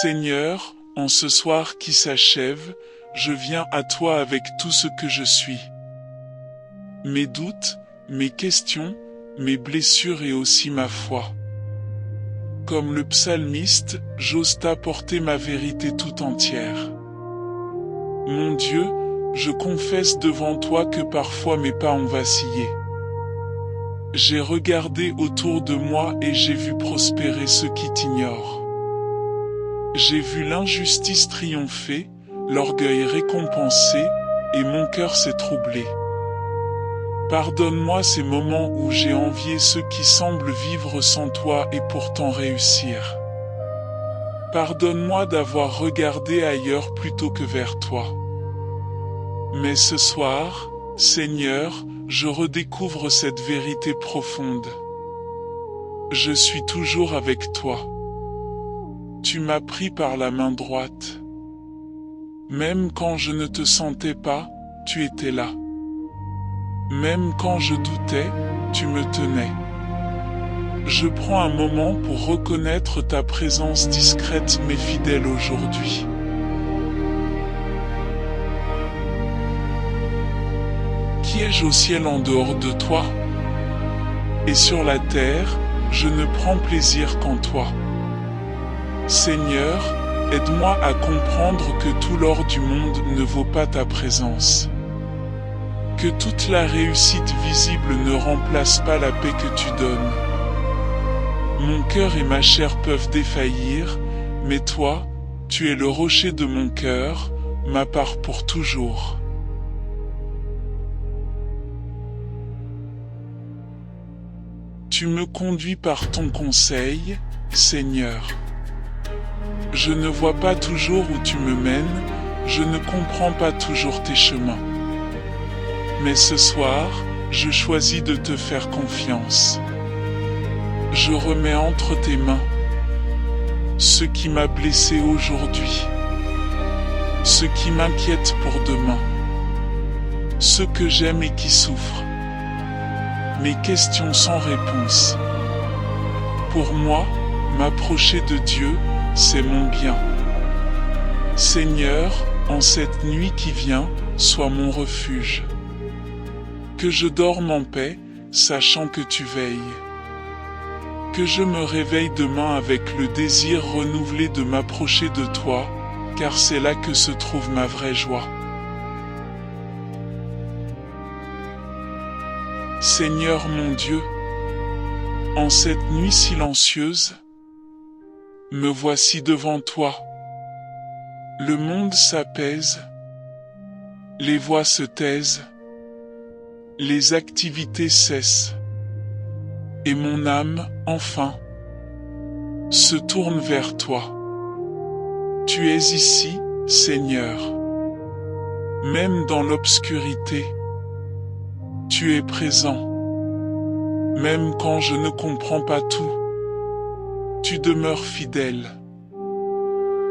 Seigneur, en ce soir qui s'achève, je viens à toi avec tout ce que je suis. Mes doutes, mes questions, mes blessures et aussi ma foi. Comme le psalmiste, j'ose t'apporter ma vérité tout entière. Mon Dieu, je confesse devant toi que parfois mes pas ont vacillé. J'ai regardé autour de moi et j'ai vu prospérer ceux qui t'ignorent. J'ai vu l'injustice triompher, l'orgueil récompensé, et mon cœur s'est troublé. Pardonne-moi ces moments où j'ai envié ceux qui semblent vivre sans toi et pourtant réussir. Pardonne-moi d'avoir regardé ailleurs plutôt que vers toi. Mais ce soir, Seigneur, je redécouvre cette vérité profonde. Je suis toujours avec toi. Tu m'as pris par la main droite. Même quand je ne te sentais pas, tu étais là. Même quand je doutais, tu me tenais. Je prends un moment pour reconnaître ta présence discrète mais fidèle aujourd'hui. Qui ai-je au ciel en dehors de toi? Et sur la terre, je ne prends plaisir qu'en toi. Seigneur, aide-moi à comprendre que tout l'or du monde ne vaut pas ta présence. Que toute la réussite visible ne remplace pas la paix que tu donnes. Mon cœur et ma chair peuvent défaillir, mais toi, tu es le rocher de mon cœur, ma part pour toujours. Tu me conduis par ton conseil, Seigneur. Je ne vois pas toujours où tu me mènes, je ne comprends pas toujours tes chemins. Mais ce soir, je choisis de te faire confiance. Je remets entre tes mains ce qui m'a blessé aujourd'hui, ce qui m'inquiète pour demain, ce que j'aime et qui souffre, mes questions sans réponse. Pour moi, m'approcher de Dieu, c'est mon bien. Seigneur, en cette nuit qui vient, sois mon refuge. Que je dorme en paix, sachant que tu veilles. Que je me réveille demain avec le désir renouvelé de m'approcher de toi, car c'est là que se trouve ma vraie joie. Seigneur mon Dieu, en cette nuit silencieuse, me voici devant toi. Le monde s'apaise, les voix se taisent, les activités cessent, et mon âme, enfin, se tourne vers toi. Tu es ici, Seigneur. Même dans l'obscurité, tu es présent. Même quand je ne comprends pas tout, tu demeures fidèle.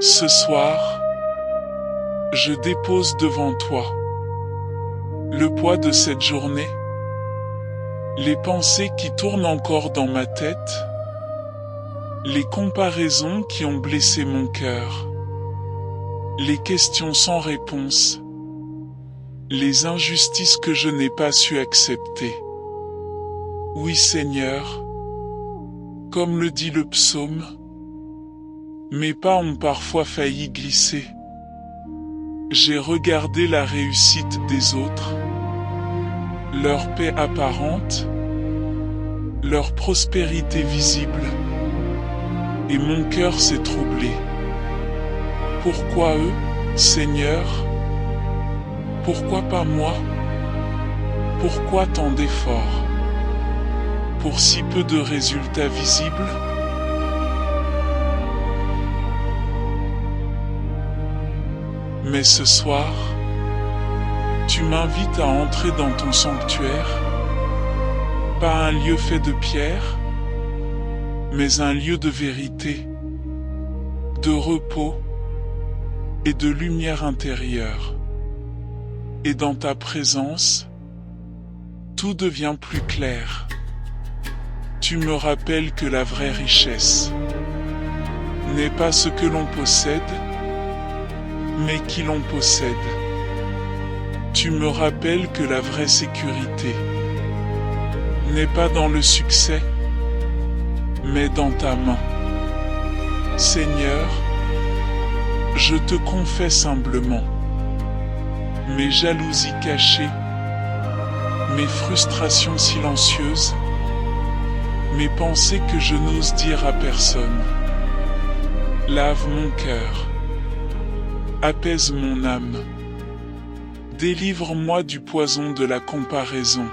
Ce soir, je dépose devant toi le poids de cette journée, les pensées qui tournent encore dans ma tête, les comparaisons qui ont blessé mon cœur, les questions sans réponse, les injustices que je n'ai pas su accepter. Oui Seigneur, comme le dit le psaume, mes pas ont parfois failli glisser. J'ai regardé la réussite des autres, leur paix apparente, leur prospérité visible, et mon cœur s'est troublé. Pourquoi eux, Seigneur? Pourquoi pas moi? Pourquoi tant d'efforts? Pour si peu de résultats visibles? Mais ce soir, tu m'invites à entrer dans ton sanctuaire, pas un lieu fait de pierre, mais un lieu de vérité, de repos et de lumière intérieure. Et dans ta présence, tout devient plus clair. Tu me rappelles que la vraie richesse n'est pas ce que l'on possède, mais qui l'on possède. Tu me rappelles que la vraie sécurité n'est pas dans le succès, mais dans ta main. Seigneur, je te confesse humblement mes jalousies cachées, mes frustrations silencieuses, mes pensées que je n'ose dire à personne. Lave mon cœur, apaise mon âme, délivre-moi du poison de la comparaison.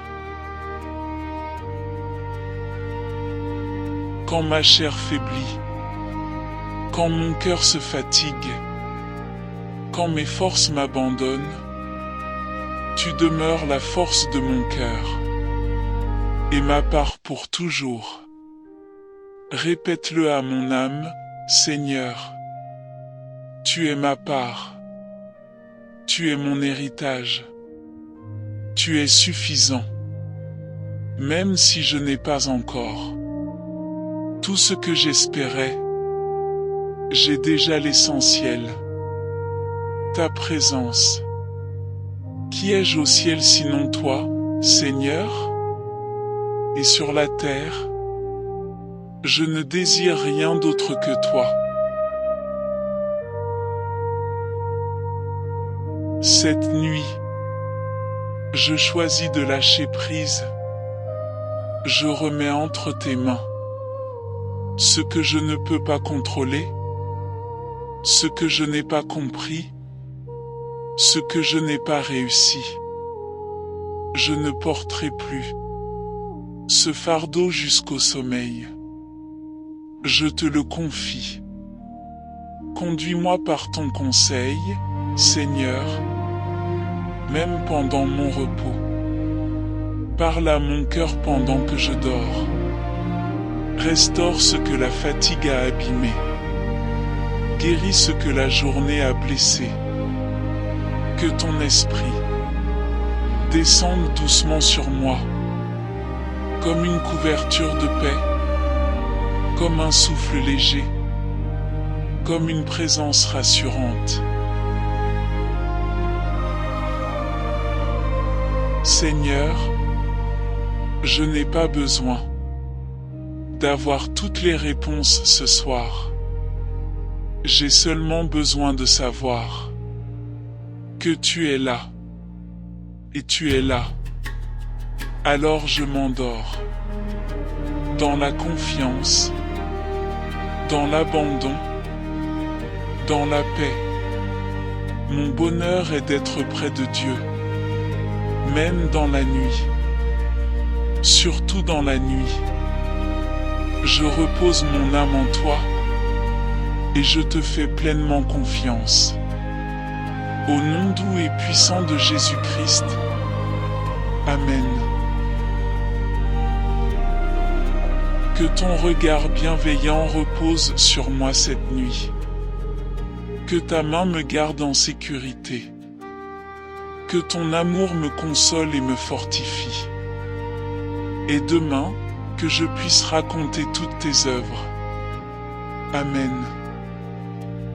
Quand ma chair faiblit, quand mon cœur se fatigue, quand mes forces m'abandonnent, tu demeures la force de mon cœur et ma part pour toujours. Répète-le à mon âme, Seigneur, tu es ma part, tu es mon héritage, tu es suffisant, même si je n'ai pas encore tout ce que j'espérais. J'ai déjà l'essentiel, ta présence. Qui ai-je au ciel sinon toi, Seigneur? Et sur la terre, je ne désire rien d'autre que toi. Cette nuit, je choisis de lâcher prise. Je remets entre tes mains ce que je ne peux pas contrôler, ce que je n'ai pas compris, ce que je n'ai pas réussi. Je ne porterai plus ce fardeau jusqu'au sommeil. Je te le confie. Conduis-moi par ton conseil, Seigneur, même pendant mon repos. Parle à mon cœur pendant que je dors. Restaure ce que la fatigue a abîmé. Guéris ce que la journée a blessé. Que ton esprit descende doucement sur moi, comme une couverture de paix, comme un souffle léger, comme une présence rassurante. Seigneur, je n'ai pas besoin d'avoir toutes les réponses ce soir. J'ai seulement besoin de savoir que tu es là, et tu es là. Alors je m'endors, dans la confiance, dans l'abandon, dans la paix. Mon bonheur est d'être près de Dieu, même dans la nuit, surtout dans la nuit. Je repose mon âme en toi, et je te fais pleinement confiance. Au nom doux et puissant de Jésus-Christ. Amen. Que ton regard bienveillant repose sur moi cette nuit. Que ta main me garde en sécurité. Que ton amour me console et me fortifie. Et demain, que je puisse raconter toutes tes œuvres. Amen.